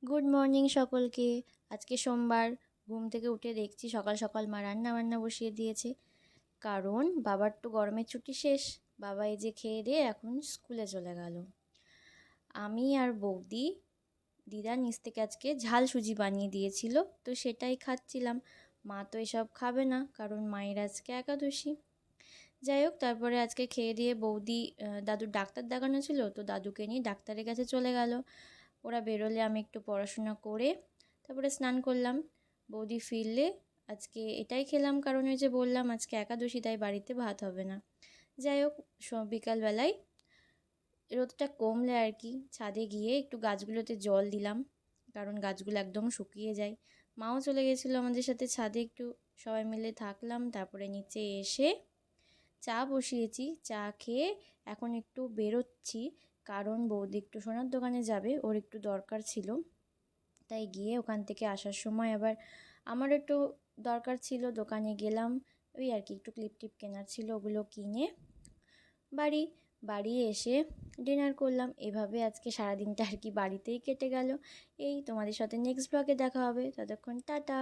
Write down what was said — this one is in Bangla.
গুড মর্নিং সকলকে। আজকে সোমবার। ঘুম থেকে উঠে দেখছি সকাল সকাল মা রান্না বান্না বসিয়ে দিয়েছে, কারণ বাবার তো গরমের ছুটি শেষ। বাবা এই যে খেয়ে দিয়ে এখন স্কুলে চলে গেল। আমি আর বৌদি, দিদা নিচ থেকে আজকে ঝাল সুজি বানিয়ে দিয়েছিল, তো সেটাই খাচ্ছিলাম। মা তো এসব খাবে না, কারণ মায়ের আজকে একাদশী। যাই হোক, তারপরে আজকে খেয়ে দিয়ে বৌদি, দাদুর ডাক্তার দেখানো ছিল, তো দাদুকে নিয়ে ডাক্তারের কাছে চলে গেল। ওরা বেরোলে আমি একটু পড়াশোনা করে তারপরে স্নান করলাম। বৌদি ফিরলে আজকে এটাই খেলাম, কারণ ওই যে বললাম আজকে একাদশী, তাই বাড়িতে ভাত হবে না। যাই হোক, বিকালবেলায় রোদটা কমলে আর কি ছাদে গিয়ে একটু গাছগুলোতে জল দিলাম, কারণ গাছগুলো একদম শুকিয়ে যায়। মাও চলে গেছিলো আমাদের সাথে ছাদে, একটু সবাই মিলে থাকলাম। তারপরে নিচে এসে চা বসিয়েছি, চা খেয়ে এখন একটু বেরোচ্ছি, কারণ বৌদি একটু সোনার দোকানে যাবে, ওর একটু দরকার ছিল। তাই গিয়ে ওখান থেকে আসার সময় আবার আমার একটু দরকার ছিল, দোকানে গেলাম। ওই আর কি একটু ক্লিপ টিপ কেনার ছিল, ওগুলো কিনে বাড়ি বাড়ি এসে ডিনার করলাম। এভাবে আজকে সারাদিনটা আর কি বাড়িতেই কেটে গেল। এই তোমাদের সাথে নেক্সট ব্লগে দেখা হবে, ততক্ষণ টাটা।